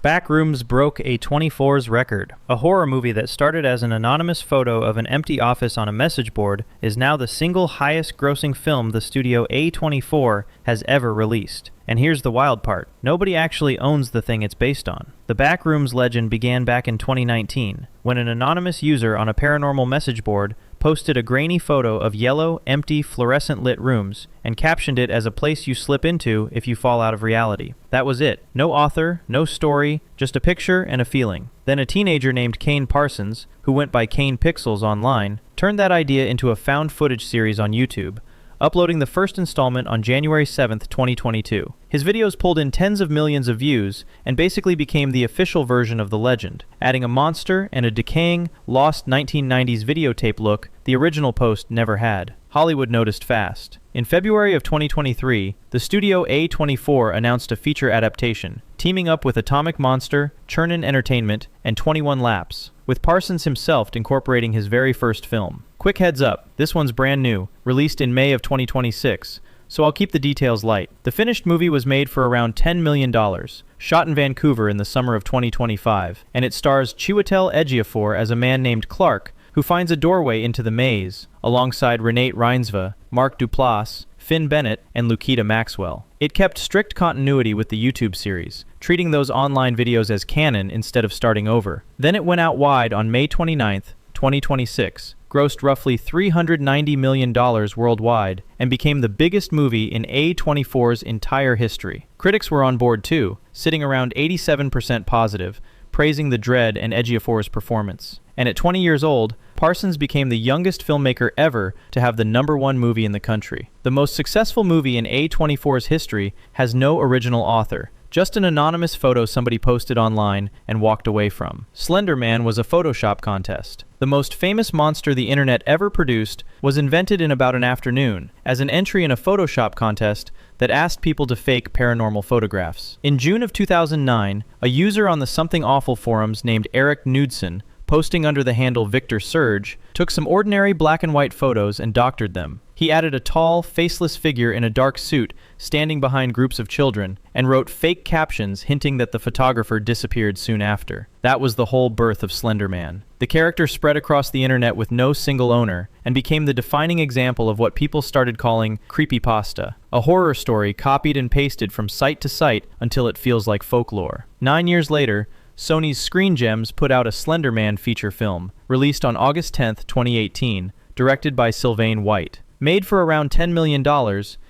Backrooms broke a 24's record. A horror movie that started as an anonymous photo of an empty office on a message board is now the single highest-grossing film the studio A24 has ever released. And here's the wild part. Nobody actually owns the thing it's based on. The Backrooms legend began back in 2019, when an anonymous user on a paranormal message board posted a grainy photo of yellow, empty, fluorescent-lit rooms, and captioned it as a place you slip into if you fall out of reality. That was it. No author, no story, just a picture and a feeling. Then a teenager named Kane Parsons, who went by Kane Pixels online, turned that idea into a found footage series on YouTube, uploading the first installment on January 7th, 2022. His videos pulled in tens of millions of views and basically became the official version of the legend, adding a monster and a decaying, lost 1990s videotape look the original post never had. Hollywood noticed fast. In February of 2023, the studio A24 announced a feature adaptation, teaming up with Atomic Monster, Churnin Entertainment, and 21 Laps, with Parsons himself incorporating his very first film. Quick heads up, this one's brand new, released in May of 2026, so I'll keep the details light. The finished movie was made for around $10 million, shot in Vancouver in the summer of 2025, and it stars Chiwetel Ejiofor as a man named Clark, who finds a doorway into the maze, alongside Renate Reinsve, Mark Duplass, Finn Bennett, and Lukita Maxwell. It kept strict continuity with the YouTube series, treating those online videos as canon instead of starting over. Then it went out wide on May 29th, 2026, grossed roughly $390 million worldwide, and became the biggest movie in A24's entire history. Critics were on board too, sitting around 87% positive, praising the dread and Ejiofor's performance. And at 20 years old, Parsons became the youngest filmmaker ever to have the #1 movie in the country. The most successful movie in A24's history has no original author, just an anonymous photo somebody posted online and walked away from. Slender Man was a Photoshop contest. The most famous monster the internet ever produced was invented in about an afternoon, as an entry in a Photoshop contest that asked people to fake paranormal photographs. In June of 2009, a user on the Something Awful forums named Eric Knudsen, posting under the handle Victor Surge, took some ordinary black and white photos and doctored them. He added a tall, faceless figure in a dark suit standing behind groups of children, and wrote fake captions hinting that the photographer disappeared soon after. That was the whole birth of Slender Man. The character spread across the internet with no single owner, and became the defining example of what people started calling Creepypasta, a horror story copied and pasted from site to site until it feels like folklore. 9 years later, Sony's Screen Gems put out a Slender Man feature film, released on August 10, 2018, directed by Sylvain White. Made for around $10 million,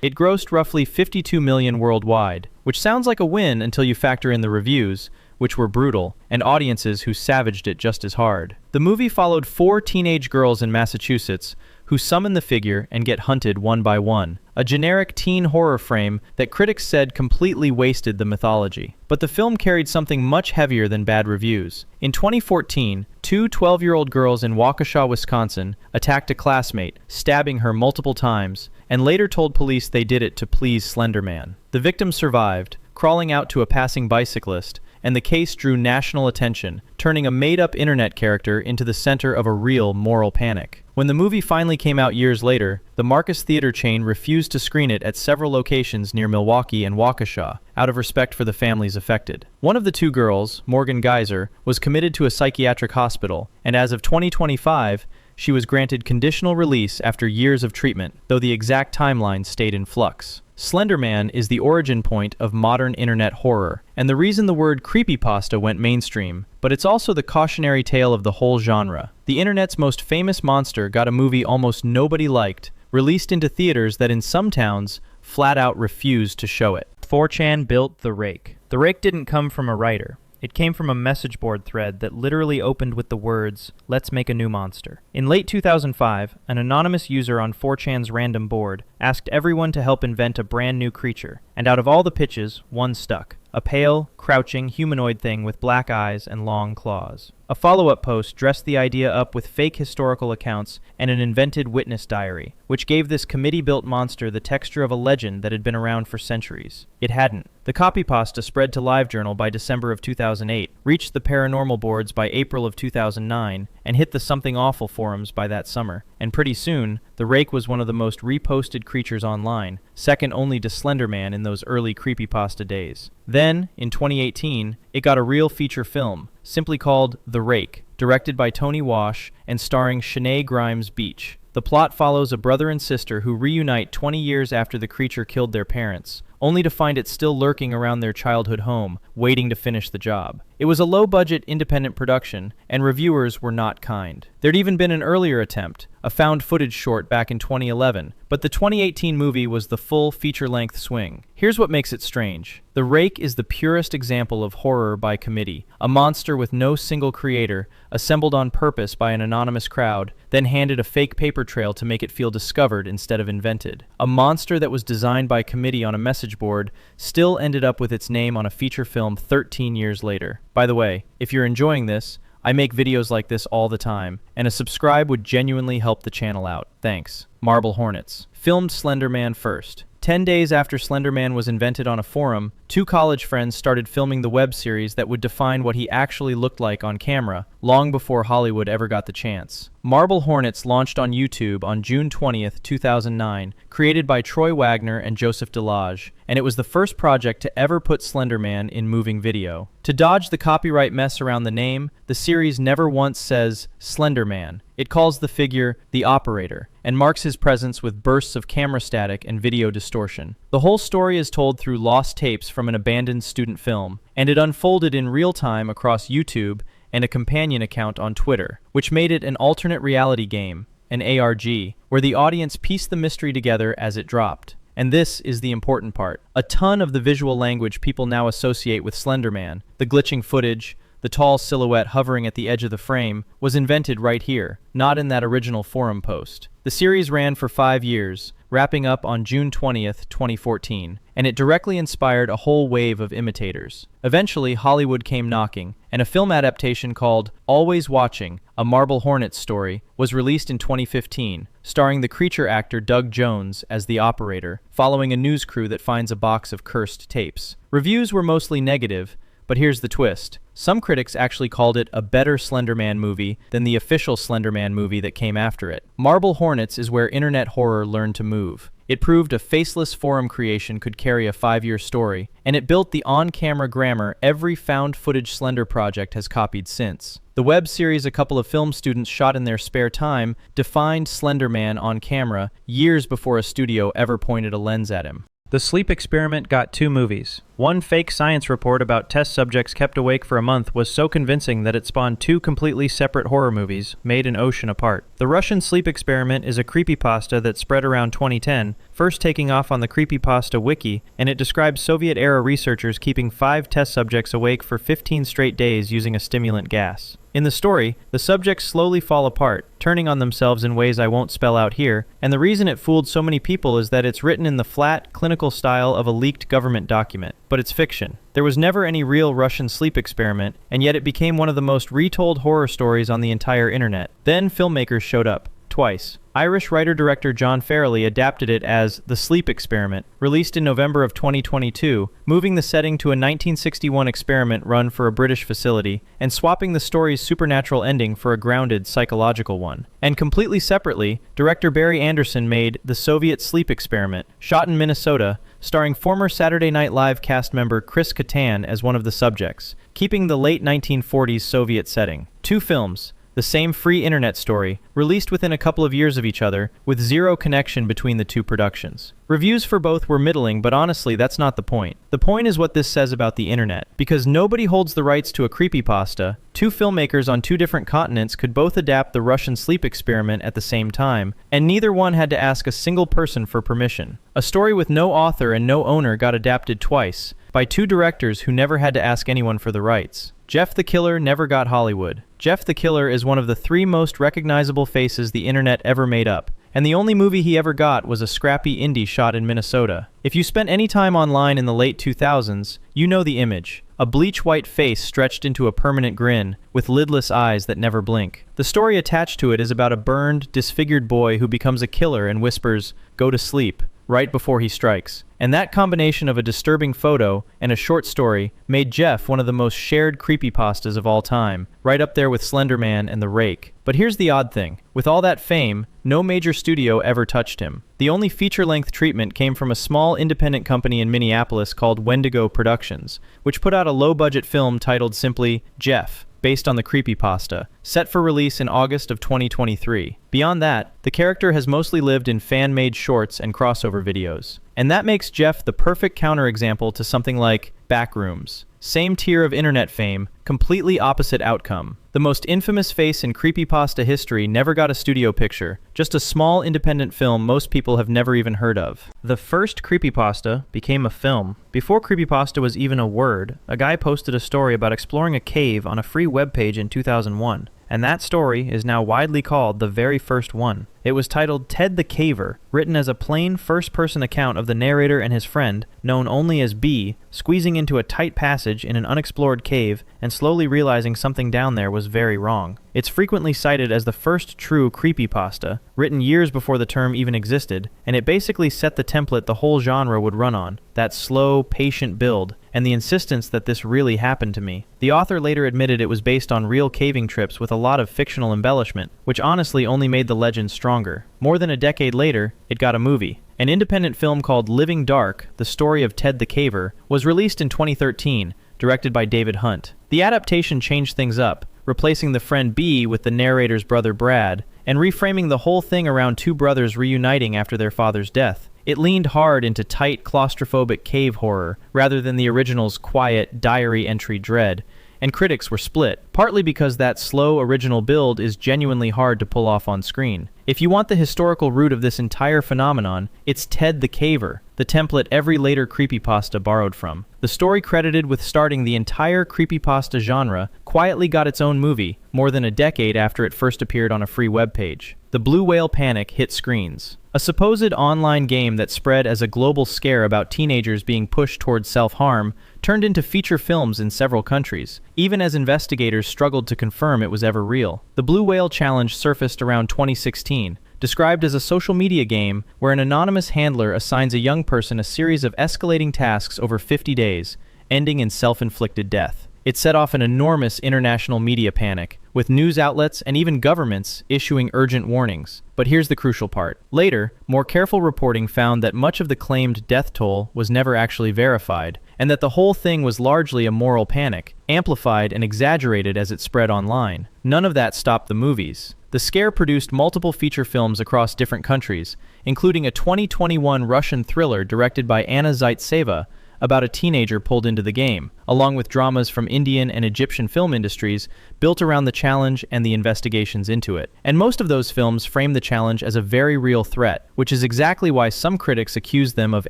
it grossed roughly $52 million worldwide, which sounds like a win until you factor in the reviews, which were brutal, and audiences who savaged it just as hard. The movie followed 4 teenage girls in Massachusetts who summon the figure and get hunted one by one, a generic teen horror frame that critics said completely wasted the mythology. But the film carried something much heavier than bad reviews. In 2014, 2 12-year-old girls in Waukesha, Wisconsin, attacked a classmate, stabbing her multiple times, and later told police they did it to please Slender Man. The victim survived, crawling out to a passing bicyclist, and the case drew national attention, turning a made-up internet character into the center of a real moral panic. When the movie finally came out years later, the Marcus Theater chain refused to screen it at several locations near Milwaukee and Waukesha, out of respect for the families affected. One of the 2 girls, Morgan Geyser, was committed to a psychiatric hospital, and as of 2025, she was granted conditional release after years of treatment, though the exact timeline stayed in flux. Slender Man is the origin point of modern internet horror, and the reason the word creepypasta went mainstream, but it's also the cautionary tale of the whole genre. The internet's most famous monster got a movie almost nobody liked, released into theaters that in some towns flat out refused to show it. 4chan built the Rake. The Rake didn't come from a writer. It came from a message board thread that literally opened with the words, "Let's make a new monster." In late 2005, an anonymous user on 4chan's random board asked everyone to help invent a brand new creature, and out of all the pitches, one stuck. A pale, crouching, humanoid thing with black eyes and long claws. A follow-up post dressed the idea up with fake historical accounts and an invented witness diary, which gave this committee-built monster the texture of a legend that had been around for centuries. It hadn't. The copypasta spread to LiveJournal by December of 2008, reached the paranormal boards by April of 2009, and hit the Something Awful forums by that summer. And pretty soon, the Rake was one of the most reposted creatures online, second only to Slender Man in those early creepypasta days. Then, in 2018, it got a real feature film, simply called The Rake, directed by Tony Wash and starring Shanae Grimes-Beach. The plot follows a brother and sister who reunite 20 years after the creature killed their parents, only to find it still lurking around their childhood home, waiting to finish the job. It was a low-budget independent production, and reviewers were not kind. There'd even been an earlier attempt, a found-footage short back in 2011, but the 2018 movie was the full feature-length swing. Here's what makes it strange. The Rake is the purest example of horror by committee, a monster with no single creator, assembled on purpose by an anonymous crowd, then handed a fake paper trail to make it feel discovered instead of invented. A monster that was designed by committee on a message board still ended up with its name on a feature film 13 years later. By the way, if you're enjoying this, I make videos like this all the time, and a subscribe would genuinely help the channel out. Thanks. Marble Hornets. Filmed Slender Man first. 10 days after Slender Man was invented on a forum, two college friends started filming the web series that would define what he actually looked like on camera, long before Hollywood ever got the chance. Marble Hornets launched on YouTube on June 20th, 2009, created by Troy Wagner and Joseph Delage, and it was the first project to ever put Slender Man in moving video. To dodge the copyright mess around the name, the series never once says Slender Man. It calls the figure the Operator, and marks his presence with bursts of camera static and video distortion. The whole story is told through lost tapes from an abandoned student film, and it unfolded in real time across YouTube and a companion account on Twitter, which made it an alternate reality game, an ARG, where the audience pieced the mystery together as it dropped. And this is the important part. A ton of the visual language people now associate with Slender Man, the glitching footage, the tall silhouette hovering at the edge of the frame, was invented right here, not in that original forum post. The series ran for 5 years, wrapping up on June 20th, 2014, and it directly inspired a whole wave of imitators. Eventually, Hollywood came knocking, and a film adaptation called Always Watching, a Marble Hornets story, was released in 2015, starring the creature actor Doug Jones as the Operator, following a news crew that finds a box of cursed tapes. Reviews were mostly negative, but here's the twist. Some critics actually called it a better Slender Man movie than the official Slender Man movie that came after it. Marble Hornets is where internet horror learned to move. It proved a faceless forum creation could carry a 5-year story, and it built the on-camera grammar every found footage Slender project has copied since. The web series a couple of film students shot in their spare time defined Slender Man on camera years before a studio ever pointed a lens at him. The sleep experiment got 2 movies. One fake science report about test subjects kept awake for a month was so convincing that it spawned 2 completely separate horror movies, made an ocean apart. The Russian sleep experiment is a creepypasta that spread around 2010, first taking off on the Creepypasta wiki, and it describes Soviet-era researchers keeping 5 test subjects awake for 15 straight days using a stimulant gas. In the story, the subjects slowly fall apart, turning on themselves in ways I won't spell out here, and the reason it fooled so many people is that it's written in the flat, clinical style of a leaked government document. But it's fiction. There was never any real Russian sleep experiment, and yet it became one of the most retold horror stories on the entire internet. Then filmmakers showed up. Twice. Irish writer-director John Farrelly adapted it as The Sleep Experiment, released in November of 2022, moving the setting to a 1961 experiment run for a British facility, and swapping the story's supernatural ending for a grounded, psychological one. And completely separately, director Barry Anderson made The Soviet Sleep Experiment, shot in Minnesota, starring former Saturday Night Live cast member Chris Kattan as one of the subjects, keeping the late 1940s Soviet setting. 2 films. The same free internet story, released within a couple of years of each other, with zero connection between the 2 productions. Reviews for both were middling, but honestly, that's not the point. The point is what this says about the internet. Because nobody holds the rights to a creepypasta, 2 filmmakers on 2 different continents could both adapt the Russian sleep experiment at the same time, and neither one had to ask a single person for permission. A story with no author and no owner got adapted twice, by 2 directors who never had to ask anyone for the rights. Jeff the Killer never got Hollywood. Jeff the Killer is one of the 3 most recognizable faces the internet ever made up, and the only movie he ever got was a scrappy indie shot in Minnesota. If you spent any time online in the late 2000s, you know the image. A bleach-white face stretched into a permanent grin, with lidless eyes that never blink. The story attached to it is about a burned, disfigured boy who becomes a killer and whispers, "Go to sleep." right before he strikes. And that combination of a disturbing photo and a short story made Jeff one of the most shared creepypastas of all time, right up there with Slender Man and the Rake. But here's the odd thing. With all that fame, no major studio ever touched him. The only feature-length treatment came from a small independent company in Minneapolis called Wendigo Productions, which put out a low-budget film titled simply Jeff, based on the creepypasta, set for release in August of 2023. Beyond that, the character has mostly lived in fan-made shorts and crossover videos. And that makes Jeff the perfect counterexample to something like Backrooms. Same tier of internet fame, completely opposite outcome. The most infamous face in creepypasta history never got a studio picture, just a small independent film most people have never even heard of. The first creepypasta became a film. Before creepypasta was even a word, a guy posted a story about exploring a cave on a free webpage in 2001. And that story is now widely called the very first one. It was titled Ted the Caver, written as a plain first-person account of the narrator and his friend, known only as B, squeezing into a tight passage in an unexplored cave and slowly realizing something down there was very wrong. It's frequently cited as the first true creepypasta, written years before the term even existed, and it basically set the template the whole genre would run on, that slow, patient build, and the insistence that this really happened to me. The author later admitted it was based on real caving trips with a lot of fictional embellishment, which honestly only made the legend stronger. More than a decade later, it got a movie. An independent film called Living Dark, The Story of Ted the Caver, was released in 2013, directed by David Hunt. The adaptation changed things up, replacing the friend B with the narrator's brother Brad, and reframing the whole thing around two brothers reuniting after their father's death. It leaned hard into tight, claustrophobic cave horror, rather than the original's quiet, diary entry dread, and critics were split, partly because that slow original build is genuinely hard to pull off on screen. If you want the historical root of this entire phenomenon, it's Ted the Caver, the template every later creepypasta borrowed from. The story credited with starting the entire creepypasta genre quietly got its own movie, more than a decade after it first appeared on a free webpage. The Blue Whale Panic hit screens. A supposed online game that spread as a global scare about teenagers being pushed towards self-harm turned into feature films in several countries, even as investigators struggled to confirm it was ever real. The Blue Whale Challenge surfaced around 2016, described as a social media game where an anonymous handler assigns a young person a series of escalating tasks over 50 days, ending in self-inflicted death. It set off an enormous international media panic, with news outlets and even governments issuing urgent warnings. But here's the crucial part. Later, more careful reporting found that much of the claimed death toll was never actually verified, and that the whole thing was largely a moral panic, amplified and exaggerated as it spread online. None of that stopped the movies. The scare produced multiple feature films across different countries, including a 2021 Russian thriller directed by Anna Zaitseva about a teenager pulled into the game, along with dramas from Indian and Egyptian film industries built around the challenge and the investigations into it. And most of those films frame the challenge as a very real threat, which is exactly why some critics accuse them of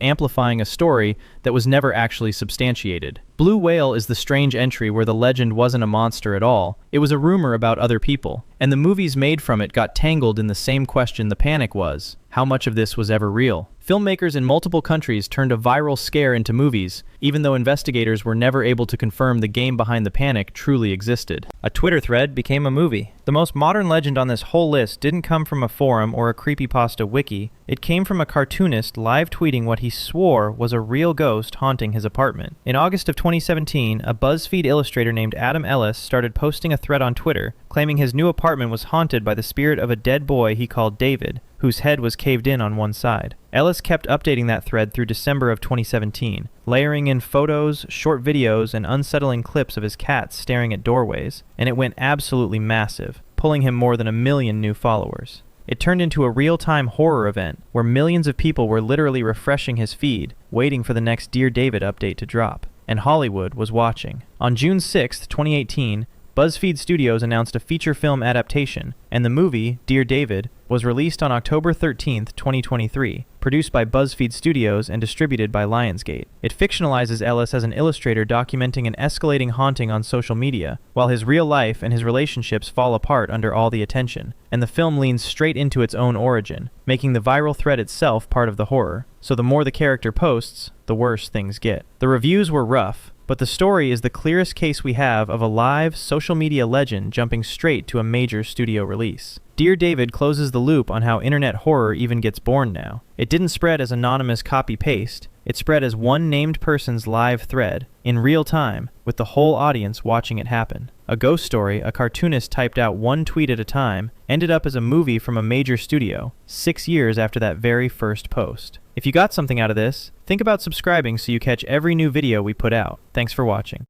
amplifying a story that was never actually substantiated. Blue Whale is the strange entry where the legend wasn't a monster at all, it was a rumor about other people, and the movies made from it got tangled in the same question the panic was: how much of this was ever real? Filmmakers in multiple countries turned a viral scare into movies, even though investigators were never able to confirm the game behind the panic truly existed. A Twitter thread became a movie. The most modern legend on this whole list didn't come from a forum or a creepypasta wiki. It came from a cartoonist live tweeting what he swore was a real ghost haunting his apartment. In August of 2017, a BuzzFeed illustrator named Adam Ellis started posting a thread on Twitter, claiming his new apartment was haunted by the spirit of a dead boy he called David, whose head was caved in on one side. Ellis kept updating that thread through December of 2017, layering in photos, short videos, and unsettling clips of his cats staring at doorways, and it went absolutely massive, pulling him more than 1 million new followers. It turned into a real-time horror event, where millions of people were literally refreshing his feed, waiting for the next Dear David update to drop. And Hollywood was watching. On June 6, 2018, BuzzFeed Studios announced a feature film adaptation, and the movie, Dear David, was released on October 13, 2023, produced by BuzzFeed Studios and distributed by Lionsgate. It fictionalizes Ellis as an illustrator documenting an escalating haunting on social media, while his real life and his relationships fall apart under all the attention, and the film leans straight into its own origin, making the viral thread itself part of the horror. So the more the character posts, the worse things get. The reviews were rough. But the story is the clearest case we have of a live, social media legend jumping straight to a major studio release. Dear David closes the loop on how internet horror even gets born now. It didn't spread as anonymous copy-paste. It spread as one named person's live thread, in real time, with the whole audience watching it happen. A ghost story a cartoonist typed out one tweet at a time ended up as a movie from a major studio, 6 years after that very first post. If you got something out of this, think about subscribing so you catch every new video we put out. Thanks for watching.